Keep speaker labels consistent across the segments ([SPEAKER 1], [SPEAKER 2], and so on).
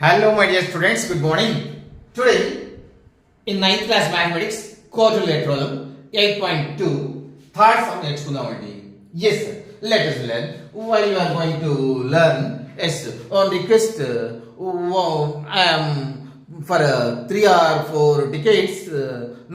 [SPEAKER 1] Hello my dear students, good morning. Today in 9th class mathematics quadrilateral 8.2 third sum నేర్చుకుందామండి. Yes, let us learn. While you are going to learn, yes, on request I am for 3 or 4 decades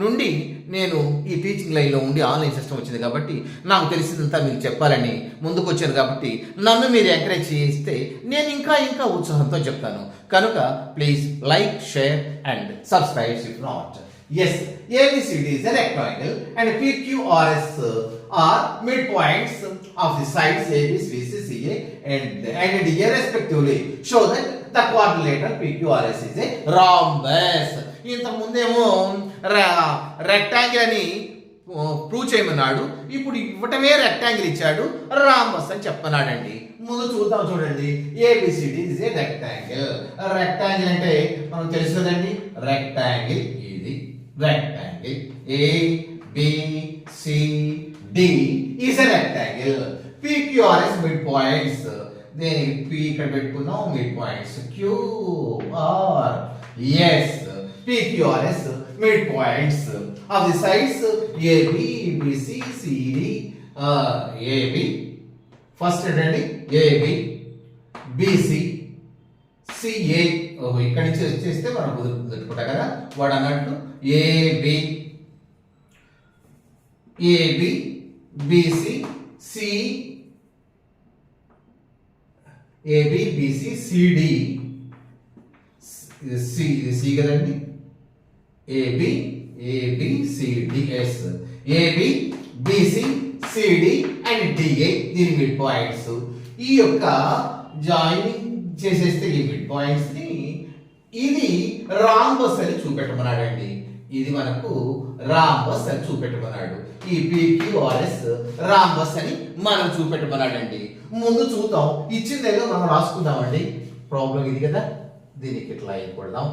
[SPEAKER 1] నుండి నేను ఈ teaching లైన్లో ఉండి online system వచ్చింది కాబట్టి నాకు తెలిసిందంతా మీకు చెప్పాలని ముందుకు వచ్చాను కాబట్టి నన్ను మీరు ఎంకరేజ్ చేస్తే నేను ఇంకా ఉత్సాహంతో చెప్తాను కనుక please like share and subscribe if not. Yes, ABCD is a rectangle and PQRS are midpoints of the sides AB, BC, CA and DA respectively. Show that the quadrilateral PQRS is a rhombus. ఇంత ముందేమో rectangle అని prove చేయమన్నాడు, ఇప్పుడు ఇవ్వటమే rectangle ఇచ్చాడు, rhombus అని చెప్పన్నాడండి. ముందు చూద్దాం చూడండి. ABCD is a rectangle. Rectangle అంటే మనం తెలుసు కదండి, రెక్టాంగిల్ ఇది rectangle ABCD is a rectangle. PQRS mid points. దేని P ఇక్కడ పెట్టుకుందాం, mid points QR. Yes, PQRS mid points of the sides AB, BC, CD. AB first ఏంటండి AB, BC, CA. ఇక్కడ నుంచి వచ్చేస్తే మనం గుర్తుకుంటాం కదా వాడు అన్నట్టు AB, BC, CD. C కదండి, ABCDS. AB, BC, CD and DA దీని మిడ్ పాయింట్స్. ఈ యొక్క జాయినింగ్ చేసేస్తే ఈ మిడ్ పాయింట్స్ ని ఇది రాంబస్ అని చూపెట్టమన్నాడండి. ఇది మనకు రాంబస్ అని చూపెట్టమన్నాడు. ఈ PQRS రాంబస్ అని మనం చూపెట్టమన్నాడండి. ముందు చూద్దాం, ఇచ్చిందేదో మనం రాసుకుందామండి. ప్రాబ్లం ఇది కదా, దీనికి ఇట్లా అయిపోదాం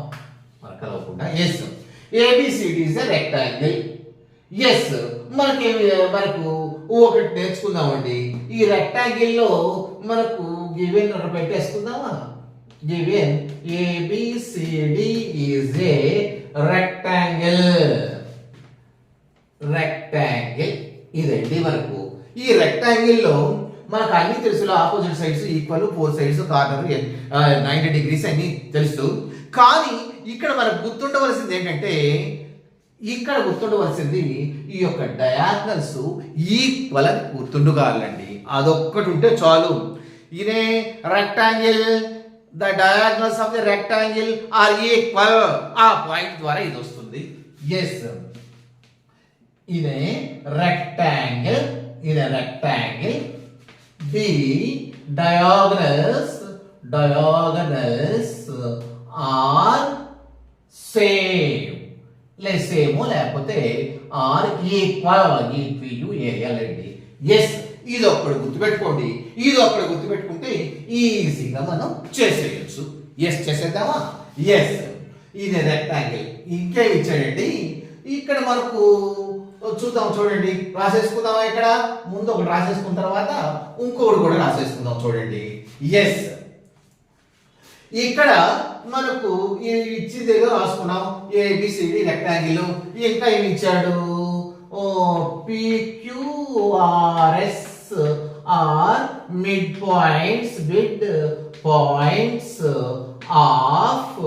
[SPEAKER 1] మనం కలవకుండా. Yes, ABCD is a rectangle. Yes, మనకు ఒకటి నేర్చుకుందామండి. ఈ రెక్టాంగిల్ లో మనకు గివెన్ పెట్టేసుకుందామా. Given ABCD is a rectangle. ఇదండి మనకు ఈ రెక్టాంగిల్ లో మనకు అన్ని తెలుసు. Opposite sides equal, 4 sides corner 90 degrees అన్ని తెలుసు. కానీ ఇక్కడ మనకు గుర్తుండవలసింది ఏంటంటే, ఇక్కడ గుర్తుండవలసింది ఈ యొక్క డయాగ్నల్స్ ఈక్వల్ అని గుర్తుండగాలండి. అదొక్కటి ఉంటే చాలు. ఇదే rectangle, the diagonals of the rectangle are equal. ఆ పాయింట్ ద్వారా ఇది వస్తుంది. ఎస్, ఇదే rectangle. The diagonals are same. లేకపోతే ఆర్ ఈక్వల్ అండి. ఎస్, ఇది ఒక్కడు గుర్తుపెట్టుకోండి. గుర్తుపెట్టుకుంటే ఈజీగా మనం చేసేయచ్చు. ఎస్, చేసేద్దామా. ఎస్, ఇది రెక్టాంగిల్. ఇంకే ఇచ్చాడండి. ఇక్కడ మనకు చూద్దాం చూడండి, రాసేసుకుందామా. ఇక్కడ ముందు ఒకటి రాసేసుకున్న తర్వాత ఇంకొకటి కూడా రాసేసుకుందాం చూడండి. ఎస్, ఇక్కడ మనకు ఇచ్చిందేదో రాసుకున్నాం. ABCD రెక్టాంగిల్. ఇంకా ఏమి ఇచ్చాడు, PQRS are mid points of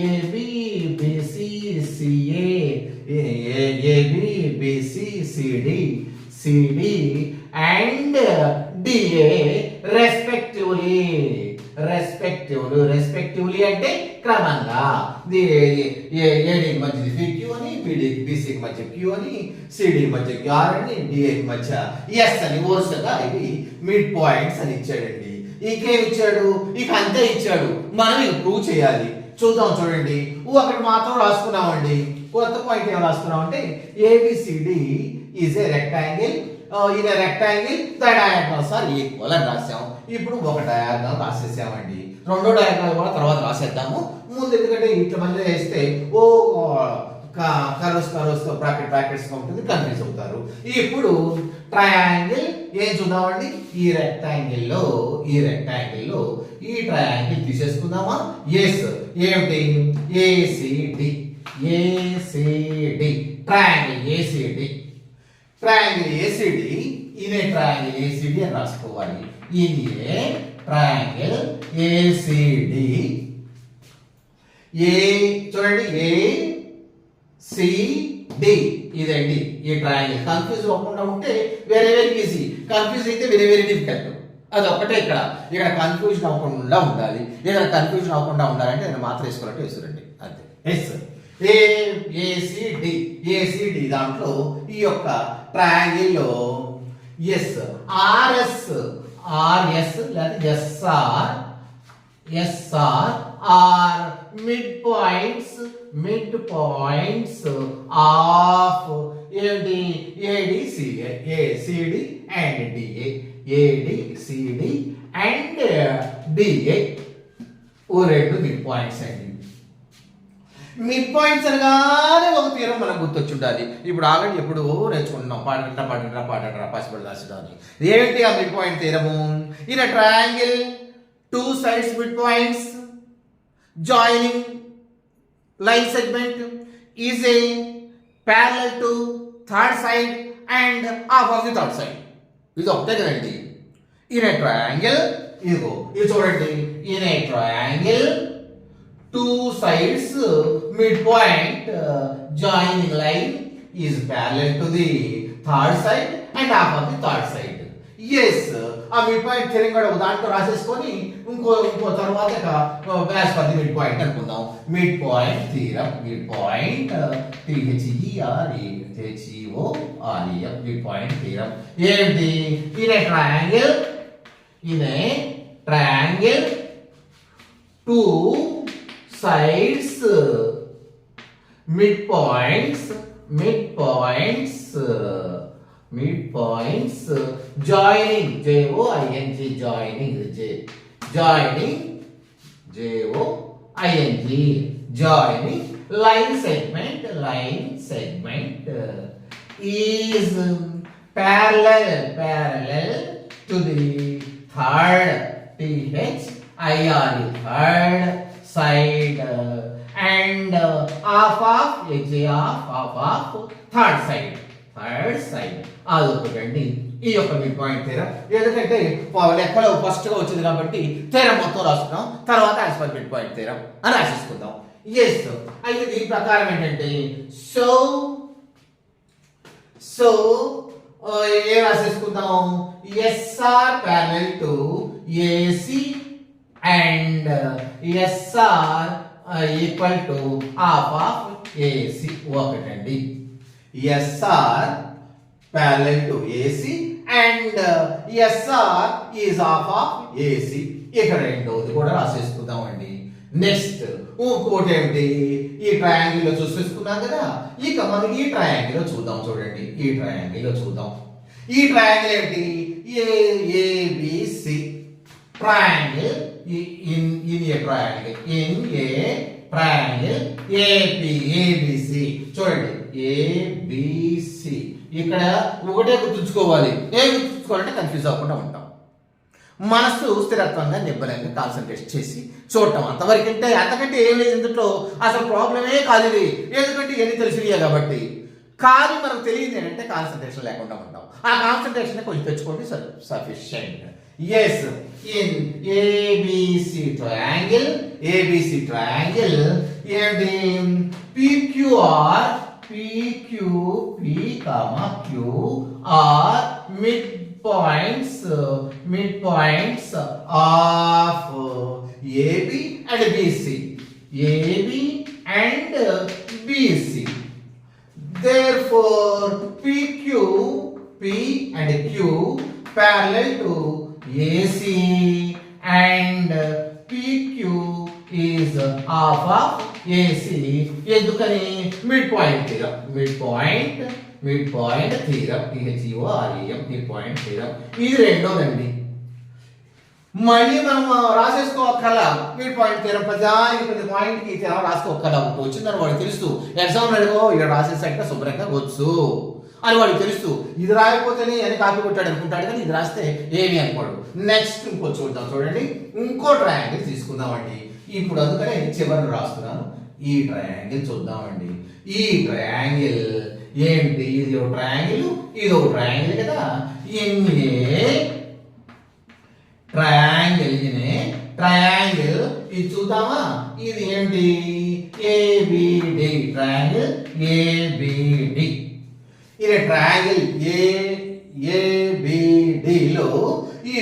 [SPEAKER 1] ABCD and DA respectively అంటే క్రమంగా. ఏడీకి మధ్యది PQ అని, BCకి మధ్య Q అని, CD మధ్య R అని, DAకి మధ్య S అని వరుసగా ఇవి మిడ్ పాయింట్స్ అని ఇచ్చాడండి. ఇంకేం ఇచ్చాడు, ఇక అంతే ఇచ్చాడు. మనం ఇక ప్రూవ్ చేయాలి. చూద్దాం చూడండి. ఒకటి మాత్రం రాసుకున్నామండి. కొత్త పాయింట్ ఏం రాసుకున్నామంటే ABCD is a rectangle. In a rectangle the diagonals are equal అని రాసాం. ఇప్పుడు ఒక డయాగ్నల్ రాసేసామండి. రెండో డయాగ్నల్ కూడా తర్వాత రాసేద్దాము. ముందు ఎందుకంటే ఇట్లా మధ్య వేస్తే కర్వ్స్ తో బ్రాకెట్స్ ఉంటుంది, కన్ఫ్యూజ్ అవుతారు. ఇప్పుడు ట్రయాంగిల్ ఏం చూద్దామండి, ఈ రెక్టాంగిల్లో ఈ ట్రయాంగిల్ తీసేసుకుందామా? ఎస్. ఏమిటి? ఏసిడి ట్రయాంగిల్ ఏసిడి ఇదే ట్రయాంగిల్ ఏసిడి అని రాసుకోవాలి. ఇది ట్రయాంగిల్ ఏసిడి. చూడండి ఏసిడి ఇదండి ఈ ట్రయాంగిల్. కన్ఫ్యూజ్ అవ్వకుండా ఉంటే వెరీ ఈజీ, కన్ఫ్యూజ్ అయితే వెరీ డిఫికల్ట్. అది ఒక్కటే ఇక్కడ కన్ఫ్యూజన్ అవ్వకుండా ఉండాలి. ఏదైనా కన్ఫ్యూజన్ అవ్వకుండా ఉండాలంటే నేను మాత్రం వేసుకోవాలంటే వేసుకోరండి అంతే. ఎస్. ఏసిడి దాంట్లో ఈ యొక్క ట్రయాంగిల్ లో ఎస్ ఆర్ఎస్ లేదా SR R mid points of ఏంటి? ACD and DA. ADCD and DA ఓ రెండు మిడ్ పాయింట్స్ అండి. మిడ్ పాయింట్స్ అనగానే ఒక తీరం మనకు గుర్తొచ్చి ఉండాలి. ఇప్పుడు ఆల్రెడీ ఎప్పుడు నేర్చుకుంటున్నాం, పాడరా పసిబడి దాచడాన్ని. ఏంటి ఆ మిడ్ పాయింట్ తీరము? In triangle two sides mid points joining line segment is a parallel to third side and half of the third side. ఇది ఒకటే కదండి. In a triangle, ఇది చూడండి, in a triangle two sides midpoint joining line is parallel to the third side and half of the third side. Yes. ఆ mid point theorem కూడా దాంట్లో రాసేసుకొని ఇంకో తర్వాత బ్యాస్ పది మిడ్ పాయింట్ అనుకుందాం. Mid point theorem, mid point THEOREM mid point theorem ఏంటి? In a triangle two sides mid points joining joining line segment is parallel to the third third side and half of third side అదొకటండి ఈ యొక్క mid point theorem. ఎందుకంటే లెక్కలో first గా వచ్చింది కాబట్టి theorem మొత్తం రాసుకున్నాం, తర్వాత as per mid point theorem అని రాసేసుకుందాం. ఎస్. అయితే దీని ప్రకారం ఏంటంటే సో ఏం రాసేసుకుందాం? SR parallel to AC and SR equal to half of AC ఒకటండి. SR parallel to AC and SR is half of AC. ఇక్కడ రెండోది కూడా రాసేసుకుందాం అండి. నెక్స్ట్ ఇంకోటి ఏంటి? ఈ ట్రయాంగిల్ లో చూసేసుకున్నాం కదా, ఇక మనం ఈ ట్రయాంగిల్ లో చూద్దాం. చూడండి, ఈ ట్రయాంగిల్ లో చూద్దాం. ఈ ట్రయాంగిల్ ఏంటి? ABC triangle. in a triangle ABC చూడండి, ABC ఇక్కడ ఒకటే గుర్తుంచుకోవాలి. గుర్తుంచుకోవాలంటే కన్ఫ్యూజ్ అవ్వకుండా ఉంటాం. మనసు స్థిరత్వంగా నిబ్బరంగా కాన్సన్ట్రేట్ చేసి చూడటం అంతవరకు. అంతకంటే ఏం లేదు ఇందులో, అసలు ప్రాబ్లమే కాదు ఇది. ఎందుకంటే ఇవన్నీ తెలిసినయే కాబట్టి. కానీ మనకు తెలియదు ఏంటంటే కాన్సన్ట్రేషన్ లేకుండా ఉంటాం. ఆ కాన్సన్ట్రేషన్ కొంచెం తెచ్చుకోండి sufficient. Yes. In ABC triangle ఏంటి? PQR midpoints of AB and BC. Therefore, P and Q parallel to AC and PQ is half of AC. ఎందుకని? Mid point theorem. Mid point theorem THEOREM mid point theorem. ఇది రెండోదండి. మళ్ళీ మనం రాసేసుకోకల్లా mid point theorem ప్రతి point కి రాసుకోకల్లా వచ్చిందని వాడికి తెలుసు. Exam అడిగో ఇక్కడ రాసేసాక శుభ్రంగా వచ్చు. అని వాడికి తెలుసు. ఇది రాయకపోతేనే అని కాపీ కొట్టాడు అనుకుంటాడు, కానీ ఇది రాస్తే ఏమి అనుకోడు. నెక్స్ట్ ఇంకో చూద్దాం, చూడండి. ఇంకో ట్రయాంగిల్ తీసుకుందామండి. ఇప్పుడు అందుకనే చివరిని రాస్తున్నాను. ఈ ట్రయాంగిల్ చూద్దామండి. ఈ ట్రయాంగిల్ ఏంటి? ఇది ఒక ట్రయాంగిల్, ఇది ఒక ట్రయాంగిల్ కదా. ట్రయాంగిల్ ఇది చూద్దామా? ఇది ఏంటి? ABD triangle, ABD. ఇది ట్రయాంగిల్ ఏబిడి లో ఈ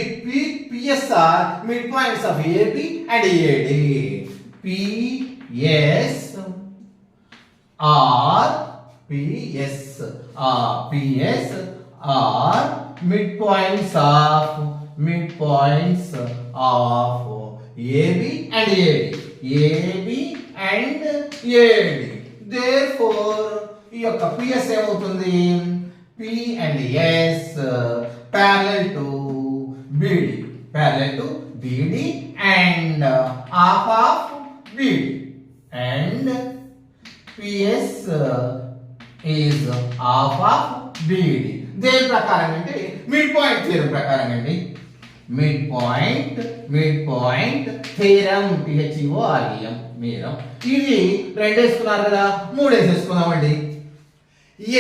[SPEAKER 1] PSR mid points of AB and AD. PSR mid points of AB and AD. Therefore ఈ యొక్క పిఎస్ ఏమవుతుంది? P and S parallel to BD and half of BD, and PS is half of BD. దేని ప్రకారం అంటే mid point theorem ప్రకారం అండి. Mid point theorem, THEOREM మీరం. ఇది 2 వేసుకున్నారు కదా, 3 వేసేసుకున్నామండి.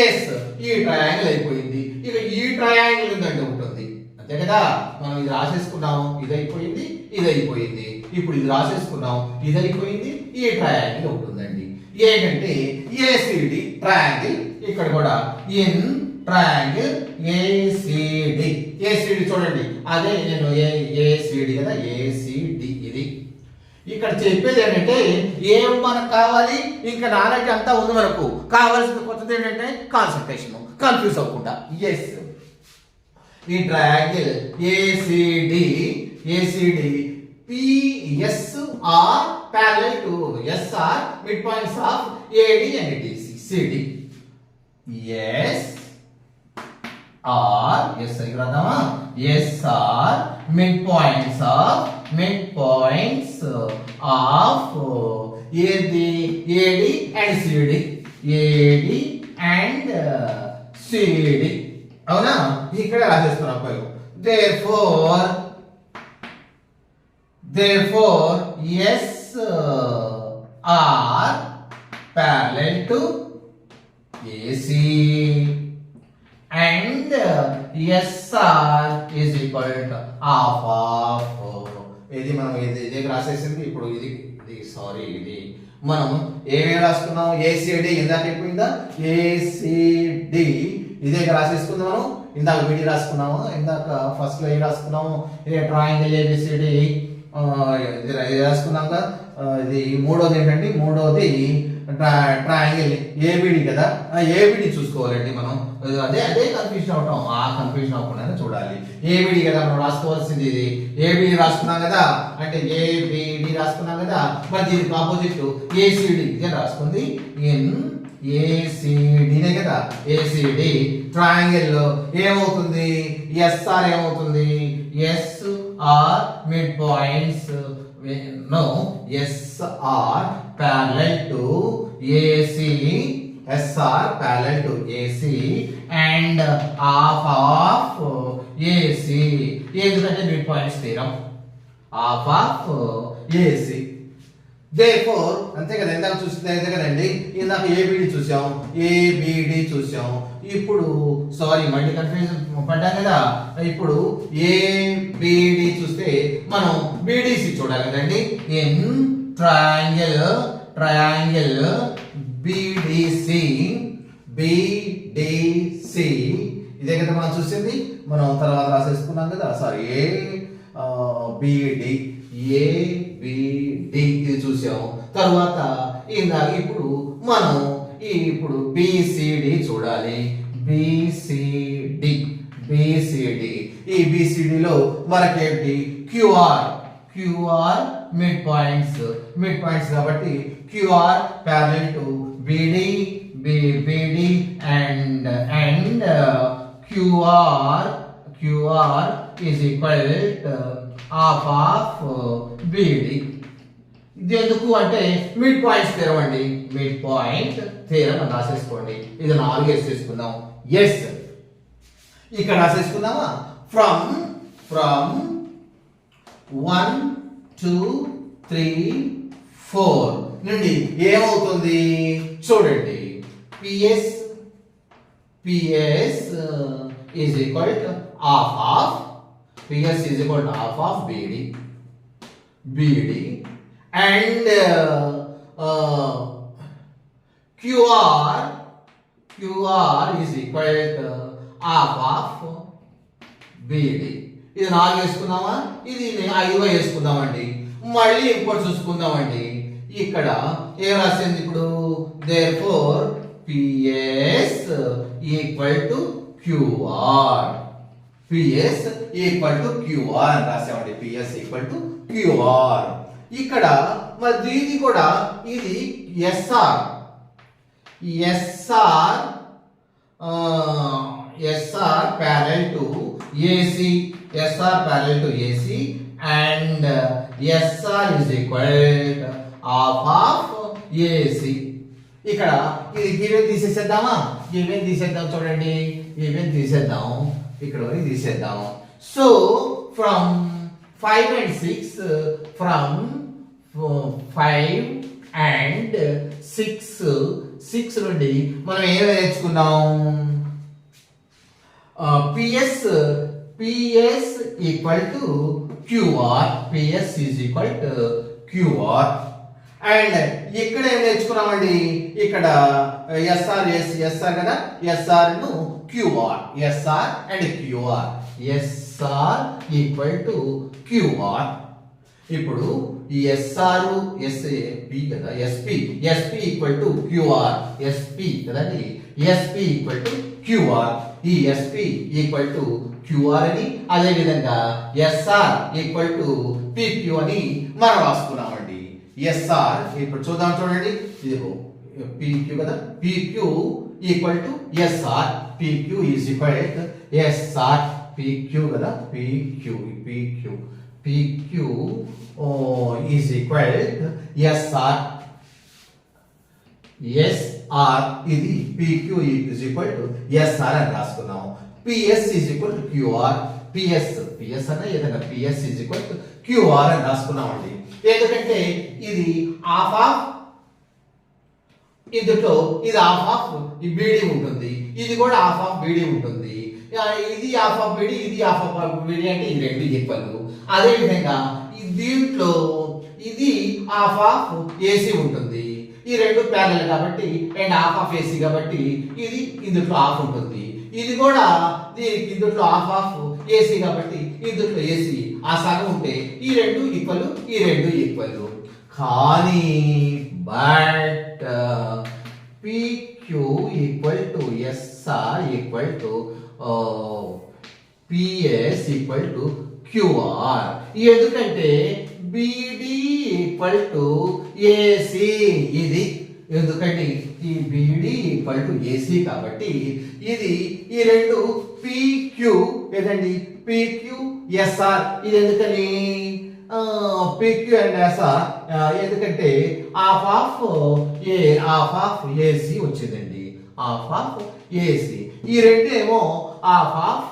[SPEAKER 1] ఎస్, ఈ ట్రయాంగిల్ అయిపోయింది. ఇక ఈ ట్రయాంగిల్ ఉందంటే ఉంటుంది, అంతే కదా. మనం ఇది రాసేసుకున్నాము, ఇది అయిపోయింది. ఇప్పుడు ఇది రాసేసుకున్నాం, ఇది అయిపోయింది. ఈ ట్రయాంగిల్ ఉంటుందండి. ఏంటంటే ఏసిడి ట్రయాంగిల్. ఇక్కడ కూడా ఇన్ ట్రయాంగిల్ ఏసిడి చూడండి. అదే నేను ఏసిడి కదా, ఏసిడి. ఇది ఇక్కడ చెప్పేది ఏంటంటే ఏం మనకు కావాలి, ఇంకా నాలెడ్జ్ అంతా ఉంది మనకు. కావాల్సిన కొత్తది ఏంటంటే కాన్సన్ట్రేషన్, కన్ఫ్యూజ్ అవ్వకుండా. ఎస్, ఈ triangle ACD PSR parallel to SR midpoints of AD and DC. CD. SR midpoints of AD and CD. అవునా? ఇక్కడ రాసేస్తున్నాం. Therefore SR parallel to AC and SR is equal to half of. ఇది మనం ఇది రాసేసింది. ఇప్పుడు ఇది మనం ఏమేమి రాసుకున్నాం? ఏసీడి ఇందాక అయిపోయిందా? ఏసీడి ఇదే రాసేసుకుందాం. మనం ఇందాక బిడి రాసుకున్నాము, ఇందాక ఫస్ట్ లో ఏం రాసుకున్నాము? ట్రయాంగిల్ ఏబిసిడి రాసుకున్నాం కదా. ఇది మూడోది ఏంటంటే, ట్రయాంగిల్ ఏబిడి కదా. ఏబిడి చూసుకోవాలండి మనం. అదే కన్ఫ్యూజన్ అవటం, ఆ కన్ఫ్యూజన్ అవ్వకుండా చూడాలి. ఏబిడి కదా మనం రాసుకోవాల్సింది. ఇది ఏబిడి రాసుకున్నాం కదా, అంటే ఏబిడి రాసుకున్నాం కదా. మరి దీనికి ఆపోజిట్ ఏసిడి ఇదే రాసుకుంది. ఏసిడినే కదా. ఏసిడి ట్రయాంగిల్ లో ఏమవుతుంది? ఎస్ఆర్ ఏమవుతుంది? SR midpoints SR parallel to AC, SR parallel to AC and half of AC. ఎందుకంటే mid points theorem, half of AC. Therefore అంతే కదా, ఇందాక చూసింది అయితే కదండి. ఇందాక ఏబిడి చూసాం, ఏబిడి చూసాం. ఇప్పుడు మళ్ళీ కన్ఫ్యూజన్ పడ్డాం కదా. ఇప్పుడు ఏబిడి చూస్తే మనం బిడిసి చూడాలి కదండి. ఇన్ ట్రయాంగిల్ బిడిసి ఇదే కదా మనం చూసింది. మనం తర్వాత రాసేసుకున్నాం కదా. ఏబిడి ఇది చూసాం. తర్వాత ఇప్పుడు మనం ఇప్పుడు బిసిడి చూడాలి. బిసిడి ఈ బిసిడిలో మనకేంటి? క్యూఆర్ మిడ్ పాయింట్స్ కాబట్టి QR parallel to BD and QR is equal to half of BD. ఇది ఎందుకు అంటే మిడ్ పాయింట్స్ థియరం అండి. మిడ్ పాయింట్ థియరం అని రాసేసుకోండి. ఇది 4 వేసేసుకుందాం. ఎస్ ఇక్కడ రాసేసుకుందామా ఫ్రమ్ 1 2 3 4 నుండి ఏమవుతుంది చూడండి PS is equal to half of PS is equal to half of BD and QR is equal to half of BD. ఇది 4 వేసుకుందామా, ఇది 5 వేసుకుందామండి. మళ్ళీ ఇంకోటి చూసుకుందామండి. ఇక్కడ ఏం రాసింది ఇప్పుడు therefore PS equal to QR. PS equal to QR అని రాసామండి. PS equal to QR. ఇక్కడ మరి దీనికి కూడా ఇది SR parallel to AC. SR parallel to AC and SR is equal to half of AC. ఇక్కడ ఇది గివెన్ తీసేద్దామా, గివెన్ తీసేద్దాం చూడండి, గివెన్ తీసేద్దాం, ఇక్కడ వరకు తీసేద్దాం. So from 5 and 6 from 5 and 6 నుండి మనం ఏం నేర్చుకున్నాం PS equal to QR. PS is equal to QR. And ఇక్కడ ఏం నేర్చుకున్నామండి, ఇక్కడ ఎస్ఆర్ కదా, ఎస్ఆర్ ను QR, SR and QR, SR equal to QR. ఇప్పుడు ఈ ఎస్ఆర్ ఎస్పి కదా, SP equal to QR, SP కదండి, ఎస్పి ఈక్వల్ టు క్యూఆర్. ఈ ఎస్పి ఈక్వల్ టు క్యూఆర్ అని, అదే విధంగా ఎస్ఆర్ ఈక్వల్ టు పిక్యూ అని మనం రాసుకున్నామండి. ఎస్ఆర్ ఇప్పుడు చూద్దాం చూడండి, ఇది పిక్యూ కదా, PQ equal to SR, PQ is equal to SR, PQ కదా, PQ is equal to SR. SR ఇది PQ is equal to SR అని రాసుకున్నాం. PS is equal to QR, PS అన్న ఏదైనా PS is equal to QR అని రాసుకున్నామండి. ఎందుకంటే ఇది హాఫ్ ఆఫ్, ఇందులో ఇది హాఫ్ ఆఫ్ బీడీ ఉంటుంది, ఇది కూడా హాఫ్ ఆఫ్ బీడీ ఉంటుంది, ఇది హాఫ్ ఆఫ్ బీడీ, ఇది హాఫ్ ఆఫ్ బీడీ అంటే ఈ రెండు ఈక్వల్. అదే విధంగా దీంట్లో ఇది హాఫ్ ఆఫ్ ఏసీ ఉంటుంది, ఈ రెండు ప్యారలల్ కాబట్టి అండ్ హాఫ్ ఆఫ్ ఏసీ కాబట్టి ఇది ఇందులో హాఫ్ ఉంటుంది, ఇది కూడా దీనికి ఇందులో హాఫ్ ఆఫ్ ఏసీ కాబట్టి ఇందులో ఏసీ ఆ సగం ఉంటే ఈ రెండు ఈక్వల్, ఈ రెండు ఈక్వల్. కానీ but PQ equal to SR equal to PS equal to QR. ఎందుకంటే బిడి ఈక్వల్ టు ఏసీ, ఇది ఎందుకంటే ఈ బిడి ఈక్వల్ టు ఏసీ కాబట్టి ఇది ఈ రెండు పిక్యూ ఏదండి, పిక్యూ ఎస్ఆర్. ఇది ఎందుకని పిక్యూ అండ్ ఎస్ఆర్, ఎందుకంటే హాఫ్ ఆఫ్ ఏసీ వచ్చిందండి, హాఫ్ ఆఫ్ ఏసీ. ఈ రెండు ఏమో హాఫ్ ఆఫ్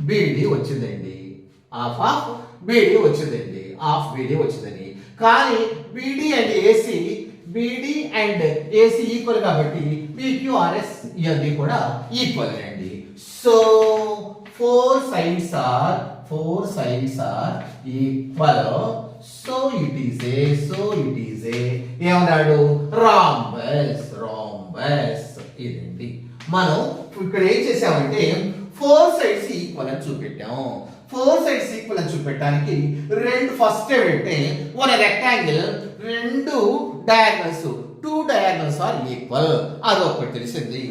[SPEAKER 1] బిడి వచ్చిందండి, హాఫ్ ఆఫ్ బిడి వచ్చిందండి, హాఫ్ బిడి వచ్చిందని. కానీ BD and AC, BD and AC equal కాబట్టి పిక్యూఆర్ఎస్ ఇవన్నీ కూడా ఈక్వల్ అండి. So four sides are equal. So it is a ఏమన్నాడు rhombus ఇదండి. మనం ఇక్కడ ఏం చేసామంటే 4 sides ఈక్వల్ అని చూపెట్టాం. 4 sides ఈక్వల్ అని చూపెట్టడానికి ఫస్ట్ ఏమంటే ఒక రెక్టాంగిల్, రెండు డయాగనల్స్, 2 diagonals ఆర్ ఈక్వల్, అదొకటి తెలిసింది.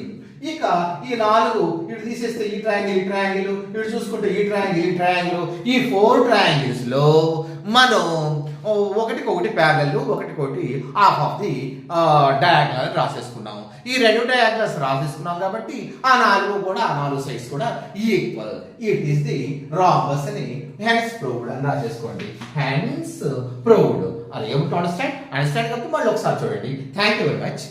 [SPEAKER 1] ఇక ఈ 4 ఇటు తీసేస్తే ఈ ట్రయాంగిల్, ఇటు చూసుకుంటే ఈ ట్రయాంగిల్, ఈ 4 ట్రయాంగిల్స్ లో మనం ఒకటికొకటి ప్యారలల్, ఒకటికొకటి హాఫ్ ఆఫ్ ది డయాగనల్ రాసేసుకున్నాం. ఈ రెండు డయాగనల్స్ రాసేసుకున్నాం కాబట్టి ఆ 4 కూడా, ఆ 4 సైడ్స్ కూడా equal. It is the rhombus అని హెన్స్ ప్రూవ్డ్ అని రాసేసుకోండి. Hence proved. అది ఏమిటో అండర్స్టాండ్ కాబట్టి మళ్ళీ ఒకసారి చూడండి. Thank you very much.